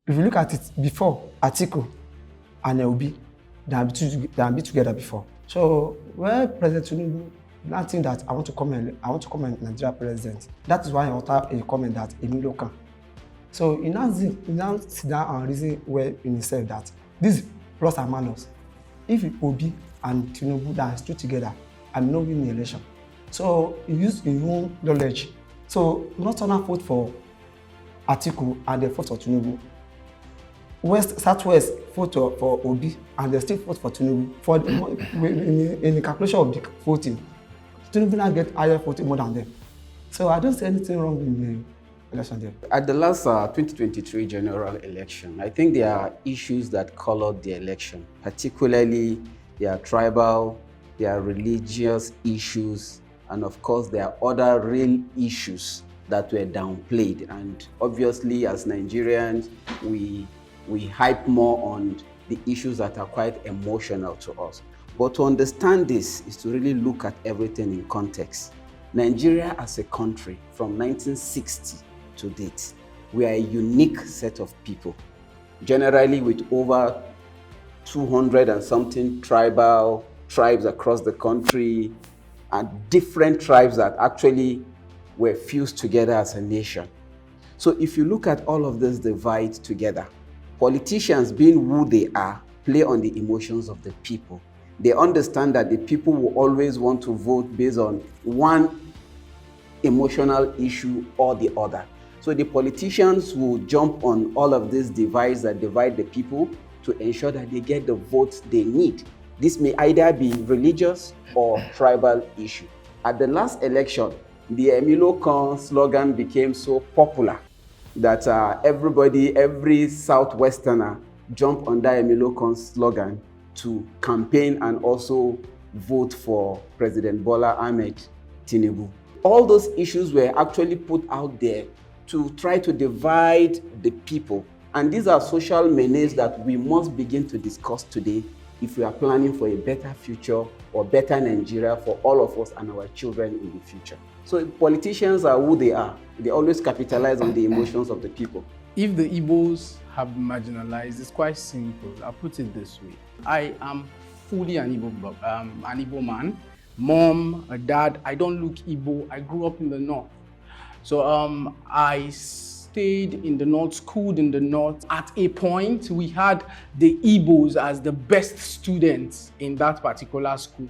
If you look at it before, Atiku and Obi, they be together before. So when President Tinubu now think that I want to comment Nigeria president, that is why I want a comment that Emilio can. So he now sit down and reason well in himself that this plus and minus. If Obi and Tinubu that stood together and no win the election. So he used his own knowledge. So Northerners vote for Atiku and they vote for Tinubu. Southwest vote for Obi and they still vote for Tinubu. In the calculation of the voting, Tinubu now get higher voting more than them. So I don't see anything wrong in the election there. At the last 2023 general election, I think there are issues that colored the election. Particularly, there are tribal, there are religious issues, and of course, there are other real issues that were downplayed. And obviously, as Nigerians, we hype more on the issues that are quite emotional to us. But to understand this is to really look at everything in context. Nigeria as a country, from 1960 to date, we are a unique set of people. Generally, with over 200 and something tribes across the country, and different tribes that actually were fused together as a nation. So if you look at all of this divide together, politicians, being who they are, play on the emotions of the people. They understand that the people will always want to vote based on one emotional issue or the other. So the politicians will jump on all of these divides that divide the people to ensure that they get the votes they need. This may either be religious or tribal issue. At the last election, the Emilio Kan slogan became so popular that every Southwesterner jumped on that Emilio Kan slogan to campaign and also vote for President Bola Ahmed Tinubu. All those issues were actually put out there to try to divide the people. And these are social menaces that we must begin to discuss today if we are planning for a better future or better Nigeria for all of us and our children in the future. So politicians are who they are. They always capitalize on the emotions of the people. If the Igbos have been marginalized, it's quite simple. I'll put it this way. I am fully an Igbo man. Mom, a dad, I don't look Igbo. I grew up in the north. So I stayed in the north, schooled in the north. At a point, we had the Igbos as the best students in that particular school.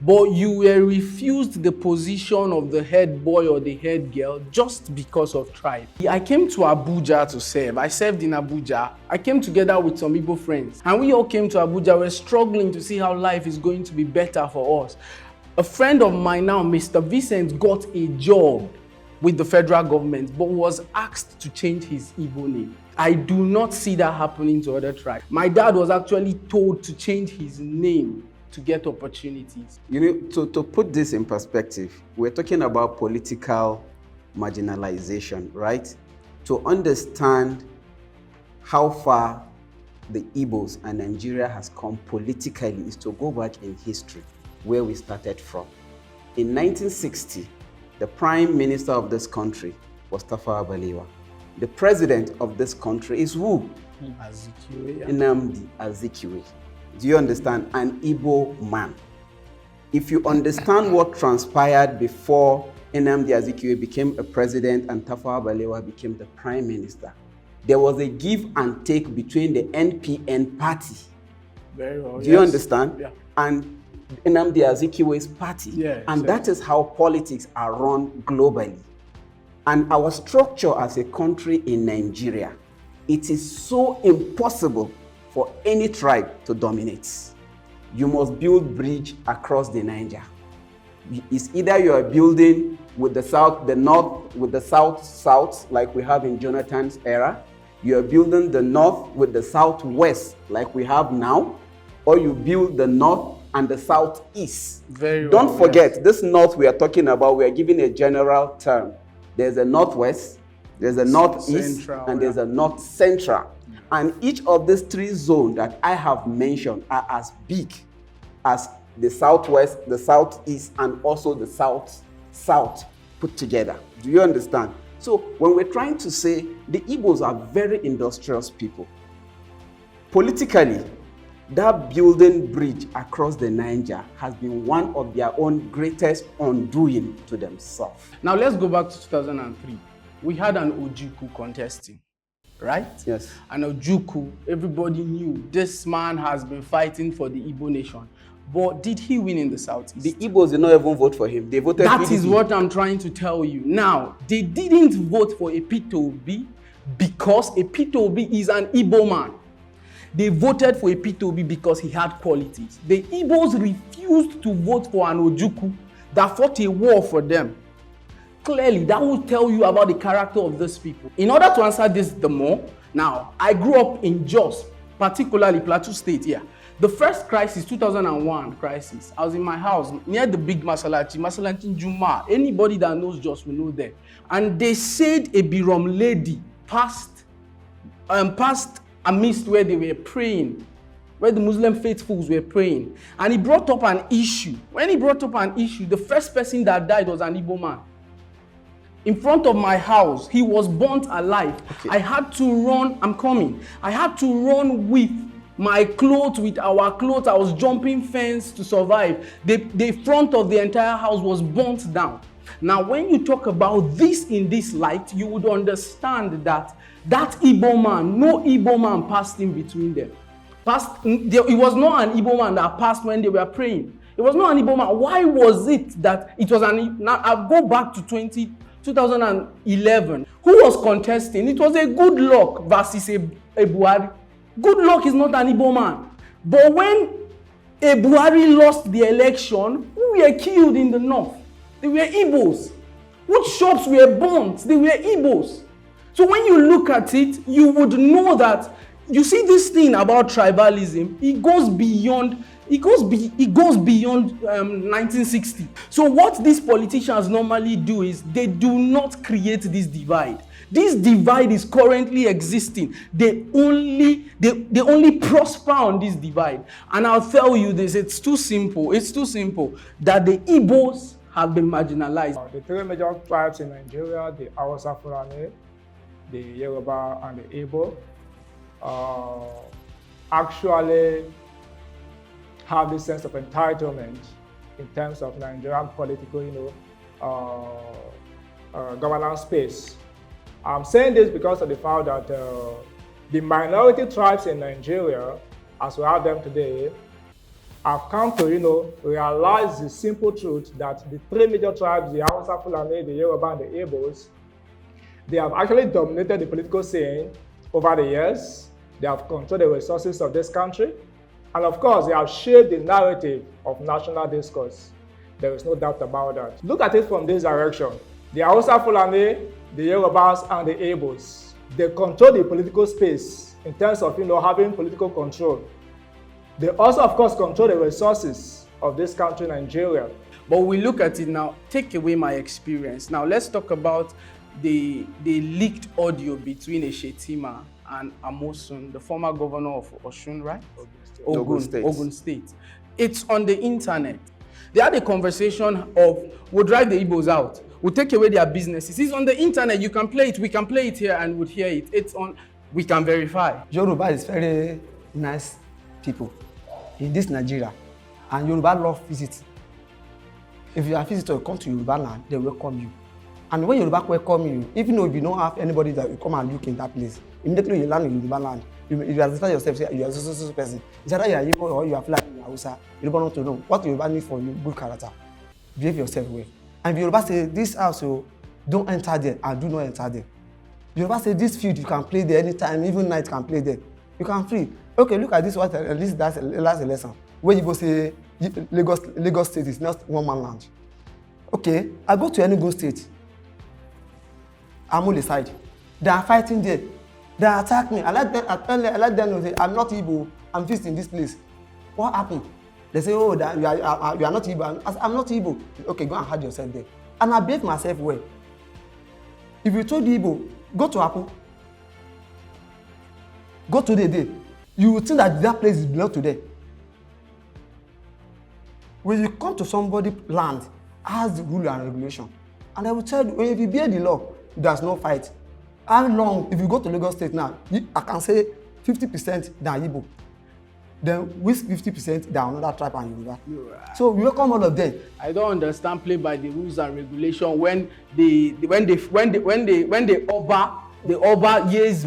But you were refused the position of the head boy or the head girl just because of tribe. I came to Abuja to serve. I served in Abuja. I came together with some Igbo friends. And we all came to Abuja. We're struggling to see how life is going to be better for us. A friend of mine now, Mr. Vincent, got a job with the federal government, but was asked to change his Igbo name. I do not see that happening to other tribes. My dad was actually told to change his name to get opportunities. You know, to put this in perspective, we're talking about political marginalization, right? To understand how far the Igbos and Nigeria has come politically is to go back in history, where we started from. In 1960, the Prime Minister of this country was Tafawa Balewa. The President of this country is who? Nnamdi Azikiwe. Do you understand? An Igbo man. If you understand what transpired before Nnamdi Azikiwe became a president and Tafawa Balewa became the Prime Minister, there was a give and take between the NPN party. Very well. Do you understand? Yeah. And Nnamdi Azikiwe's party. Yeah, and sure. That is how politics are run globally. And our structure as a country in Nigeria, it is so impossible for any tribe to dominate. You must build bridge across the Niger. It's either you are building with the south, the north with the south, like we have in Jonathan's era. You are building the north with the southwest, like we have now, or you build the north and the southeast. Don't forget, this north we are talking about, we are giving a general term. There's a northwest, there's a northeast, Central, and there's a north central. And each of these three zones that I have mentioned are as big as the southwest, the southeast, and also the south put together. Do you understand? So when we're trying to say the Igbos are very industrious people, politically, that building bridge across the Niger has been one of their own greatest undoing to themselves. Now let's go back to 2003. We had an Ojukwu contesting, right? Yes. And Ojukwu, everybody knew this man has been fighting for the Igbo nation. But did he win in the Southeast? The Igbos did not even vote for him. They voted That PDP. is what I'm trying to tell you. Now, they didn't vote for a Peter Obi because a Peter Obi is an Igbo man. They voted for a Peter Obi because he had qualities. The Igbos refused to vote for an Ojukwu that fought a war for them. Clearly, that will tell you about the character of these people. In order to answer this the more, now, I grew up in Jos, particularly Plateau State here. The first crisis, 2001 crisis, I was in my house near the big Masalachi Juma. Anybody that knows Jos will know that. And they said a Birom lady passed amidst where they were praying, where the Muslim faithfuls were praying. And he brought up an issue. When he brought up an issue, the first person that died was an Igbo man. In front of my house, he was burnt alive. Okay. I had to run, I'm coming. I had to run with my clothes, with our clothes. I was jumping fence to survive. The front of the entire house was burnt down. Now, when you talk about this in this light, you would understand that that Igbo man, no Igbo man passed in between them. It was not an Igbo man that passed when they were praying. It was not an Igbo man. Why was it that it was an... Now, I'll go back to 2011. Who was contesting? It was a Good Luck versus a Buhari. Good Luck is not an Igbo man. But when a Buhari lost the election, who were killed in the north? They were Igbos. Which shops were burnt? They were Igbos. So when you look at it, you would know that, you see this thing about tribalism, it goes beyond 1960. So what these politicians normally do is they do not create this divide. This divide is currently existing. They only prosper on this divide. And I'll tell you this, it's too simple that the Igbos have been marginalized. The three major tribes in Nigeria, the Hausa Fulani, the Yoruba, and the Igbo, actually have this sense of entitlement in terms of Nigerian political, governance space. I'm saying this because of the fact that the minority tribes in Nigeria, as we have them today, have come to, realize the simple truth that the three major tribes, the Hausa Fulani, the Yoruba, and the Igbos, they have actually dominated the political scene over the years. They have controlled the resources of this country. And of course, they have shaped the narrative of national discourse. There is no doubt about that. Look at it from this direction. The Hausa Fulani, the Yorubas, and the Igbos, they control the political space in terms of, having political control. They also, of course, control the resources of this country, Nigeria. But we look at it now, take away my experience. Now, let's talk about the leaked audio between Eshetima and Amosun, the former governor of Osun, right? Ogun State. It's on the internet. They had a conversation of, we'll drive the Igbos out, we'll take away their businesses. It's on the internet, you can play it, we can play it here and we'll hear it. It's on, we can verify. Yoruba is very nice people in this Nigeria, and Yoruba love visit. If you are a visitor, come to Yoruba land, they welcome you. And when Yoruba welcome you, even though if you don't have anybody that will come and look in that place, immediately you land in Yoruba land, you identify yourself, say you are a person. It's either you are Igbo or you are Fulani, you are Hausa. You don't want to know what Yoruba need for you, good character. Behave yourself well. And if Yoruba say this house, so don't enter there and do not enter there. Yoruba say this field you can play there anytime, even night you can play there. You can free. Okay, look at this one, at least that's the last lesson. Where you go say Lagos State is not one man land. Okay, I go to Enugu State. I'm on the side. They are fighting there. They attack me. I let them know, say, I'm not Igbo. I'm visiting this place. What happened? They say, oh, that you are not Igbo. I'm not Igbo. Okay, go and hide yourself there. And I behave myself well. If you told Igbo, go to Apple. Go to the day. You will think that place is belong to them. When you come to somebody's land, ask the rule and regulation. And I will tell you, if you obey the law, there's no fight. How long, if you go to Lagos State now, I can say 50% they are Igbo. Then with 50% they are another tribe and Yoruba. Right. So we welcome all of them. I don't understand play by the rules and regulation when the Oba years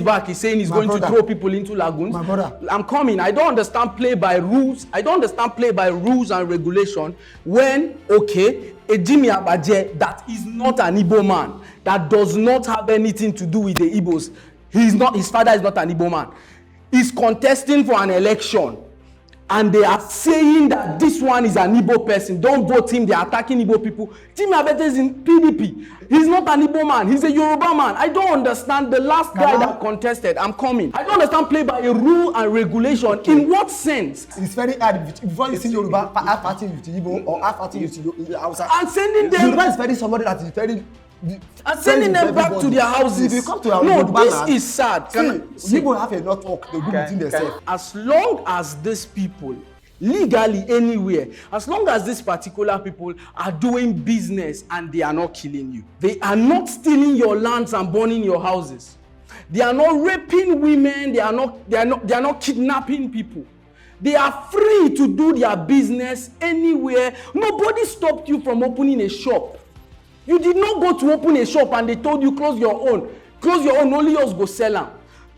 back he's saying he's going to throw people into lagoons. My brother. I'm coming. I don't understand play by rules. I don't understand play by rules and regulation when, okay, a Jimmy Abaje that is not an Igbo man, that does not have anything to do with the Igbos. His father is not an Igbo man. He's contesting for an election. And they are saying that this one is an Igbo person. Don't vote him. They are attacking Igbo people. Jimmy Abete is in PDP. He's not an Igbo man. He's a Yoruba man. I don't understand the last guy that contested. I'm coming. I don't understand play by a rule and regulation. Okay. In what sense? It's very hard. Before you see Yoruba, half party with Igbo or half party with Hausa. And sending them. Yoruba is very somebody that is very. And sending them back to their houses. If you come to our no, Yoruba this land, is sad. Igbo have a network. They do between themselves. As long as these people, legally anywhere, as long as these particular people are doing business and they are not killing you, they are not stealing your lands and burning your houses, they are not raping women, they are not kidnapping people. They are free to do their business anywhere. Nobody stopped you from opening a shop. You did not go to open a shop and they told you close your own. Close your own, only yours go sell them.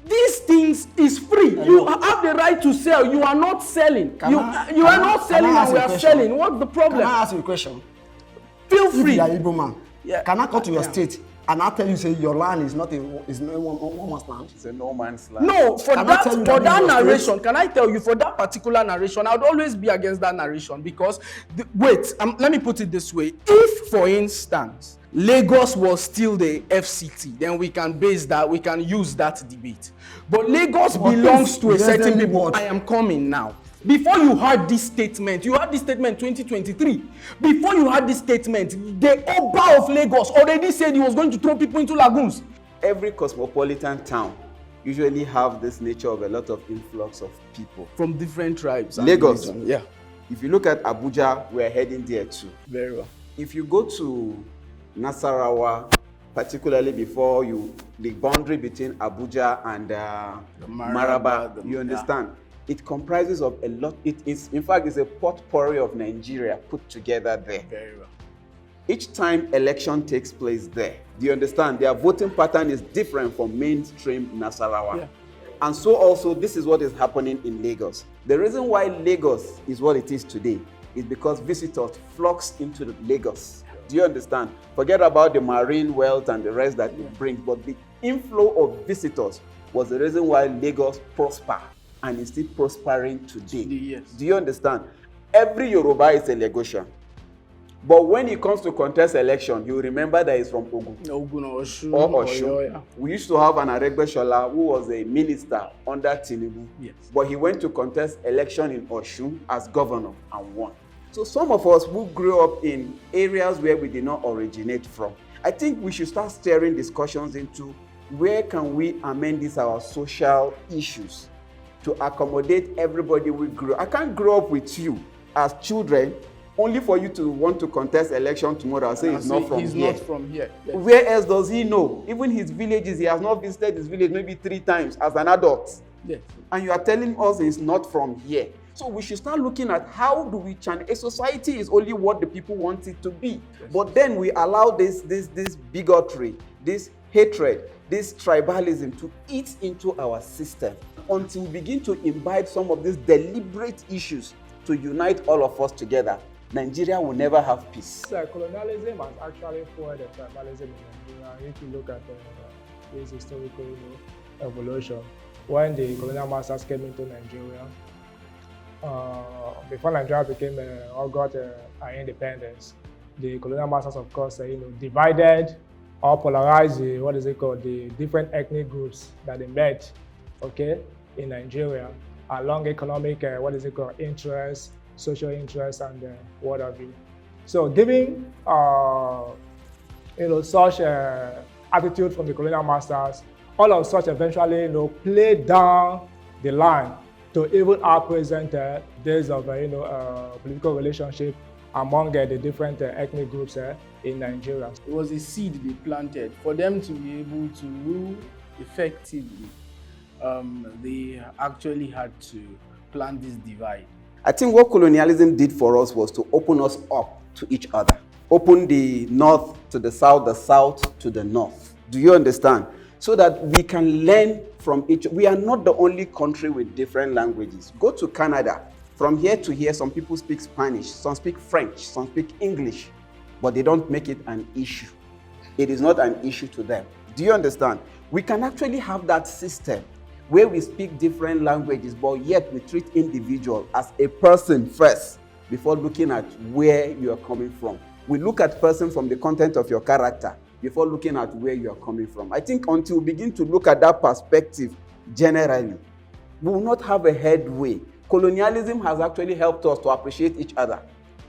These things is free. You have the right to sell. You are not selling. You are not selling and we are selling. What's the problem? Can I ask you a question? Feel free. If you are Igbo man, yeah. Can I come to your state and I tell you say your land is not one man's land? It's a no man's land. No, for Can that narration, can I tell you, for that particular narration, I would always be against that narration because, let me put it this way. If, for instance, Lagos was still the FCT, then we can use that debate. But Lagos belongs to a certain people. I am coming now. Before you heard this statement, 2023. Before you heard this statement, the Oba of Lagos already said he was going to throw people into lagoons. Every cosmopolitan town usually have this nature of a lot of influx of people. From different tribes. Lagos. Yeah. If you look at Abuja, we're heading there too. Very well. If you go to Nasarawa, particularly before the boundary between Abuja and Maraba, you understand? Yeah. It comprises of a lot. In fact, it's a potpourri of Nigeria put together there. Very well. Each time election takes place there, do you understand? Their voting pattern is different from mainstream Nasarawa. Yeah. And so also, this is what is happening in Lagos. The reason why Lagos is what it is today is because visitors flocks into Lagos. Do you understand? Forget about the marine wealth and the rest that it brings, but the inflow of visitors was the reason why Lagos prospered and is still prospering today. Yes. Do you understand? Every Yoruba is a Lagosian. But when it comes to contest election, you remember that he's from Ogun. Ogun or Osun. Or Osun. Yeah. We used to have an Aregbesola who was a minister under Tinubu. Yes. But he went to contest election in Osun as governor and won. So some of us who grew up in areas where we did not originate from, I think we should start steering discussions into where can we amend these our social issues to accommodate everybody we grew. I can't grow up with you as children only for you to want to contest election tomorrow. I'll say he's not from here. He's not from here. Yes. Where else does he know? Even his villages, he has not visited his village maybe 3 times as an adult. Yes. And you are telling us he's not from here. So we should start looking at how do we channel. A society is only what the people want it to be. Yes. But then we allow this bigotry, this hatred, this tribalism to eat into our system until we begin to imbibe some of these deliberate issues to unite all of us together. Nigeria will never have peace. Colonialism has actually fueled the tribalism in Nigeria. If you look at this historical evolution, when the colonial masters came into Nigeria, before Nigeria became or got our independence, the colonial masters, of course, divided or polarized the different ethnic groups that they met, in Nigeria along economic interests, social interests, and what have you. So, giving such attitude from the colonial masters, all of such eventually played down the line to even our present days of political relationship among the different ethnic groups in Nigeria. It was a seed they planted for them to be able to rule effectively. They actually had to plant this divide. I think what colonialism did for us was to open us up to each other. Open the north to the south to the north. Do you understand? So that we can learn from each. We are not the only country with different languages. Go to Canada. From here to here, some people speak Spanish, some speak French, some speak English, but they don't make it an issue. It is not an issue to them. Do you understand? We can actually have that system where we speak different languages, but yet we treat individual as a person first before looking at where you are coming from. We look at person from the content of your character before looking at where you are coming from. I think until we begin to look at that perspective generally, we will not have a headway. Colonialism has actually helped us to appreciate each other,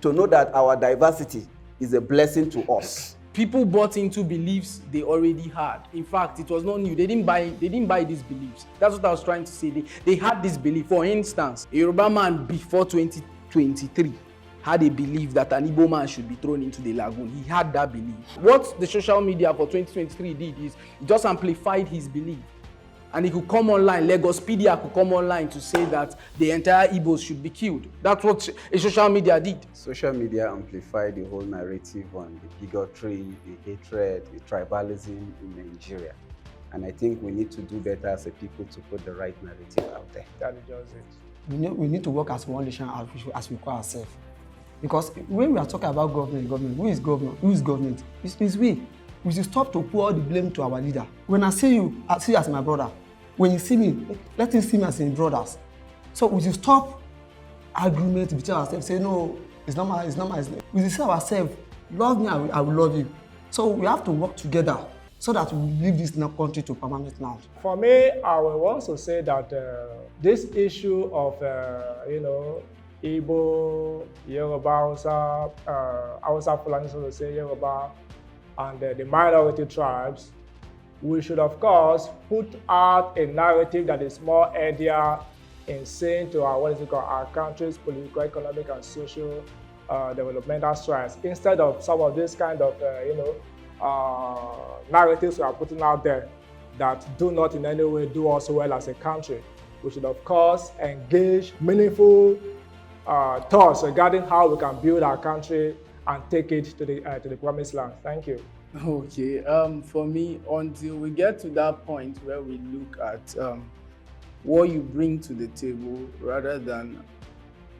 to know that our diversity is a blessing to us. People bought into beliefs they already had. In fact, it was not new. They didn't buy these beliefs. That's what I was trying to say. They had this belief. For instance, a Yoruba man before 2023 had a belief that an Igbo man should be thrown into the lagoon. He had that belief. What the social media for 2023 did is it just amplified his belief. And he could come online, Lagospedia could come online to say that the entire Igbos should be killed. That's what a social media did. Social media amplified the whole narrative on the bigotry, the hatred, the tribalism in Nigeria. And I think we need to do better as a people to put the right narrative out there. That is just it. We need to work as one nation as we call ourselves. Because when we are talking about government, who is government? Who is government? It's we. We should stop to put all the blame to our leader. When I see you as my brother. When you see me, let him see me as in brothers. So we should stop argument between ourselves. Say no, it's not my. We should say ourselves, love me, I will love you. So we have to work together so that we leave this country to permanent land. For me, I will also say that this issue of Igbo, Yoruba, Hausa, Fulani, so to say Yoruba, and the minority tribes, we should, of course, put out a narrative that is more healthier in saying to our country's political, economic, and social developmental strides, instead of some of this kind of, narratives we are putting out there that do not in any way do us well as a country. We should, of course, engage meaningful thoughts regarding how we can build our country and take it to the promised land. Thank you. Okay, for me, until we get to that point where we look at what you bring to the table rather than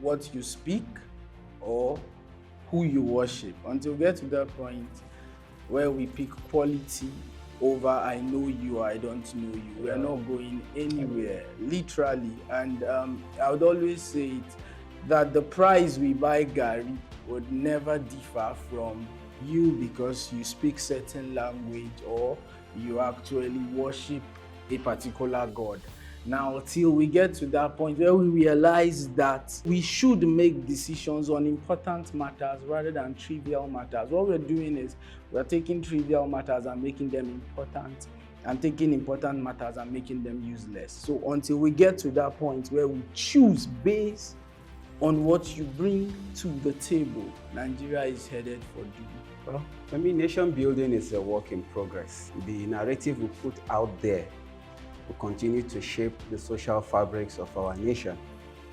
what you speak or who you worship, until we get to that point where we pick quality over I know you or I don't know you, we are not going anywhere, literally. And I would always say it, that the price we buy Gary would never differ from you because you speak certain language or you actually worship a particular god. Now, till we get to that point where we realize that we should make decisions on important matters rather than trivial matters, what we're doing is we're taking trivial matters and making them important, and taking important matters and making them useless. So until we get to that point where we choose based on what you bring to the table, Nigeria is headed for doom. Well, I mean, nation building is a work in progress. The narrative we put out there will continue to shape the social fabrics of our nation.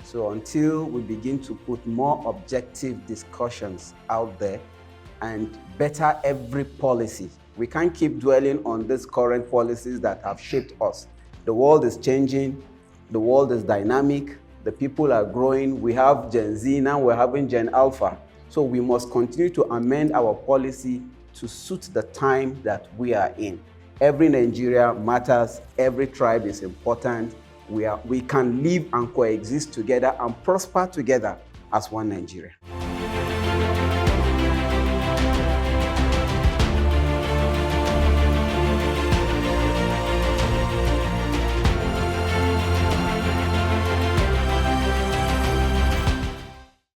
So until we begin to put more objective discussions out there and better every policy, we can't keep dwelling on these current policies that have shaped us. The world is changing, the world is dynamic, the people are growing. We have Gen Z now, we're having Gen Alpha. So we must continue to amend our policy to suit the time that we are in. Every Nigeria matters, every tribe is important. We can live and coexist together and prosper together as one Nigeria.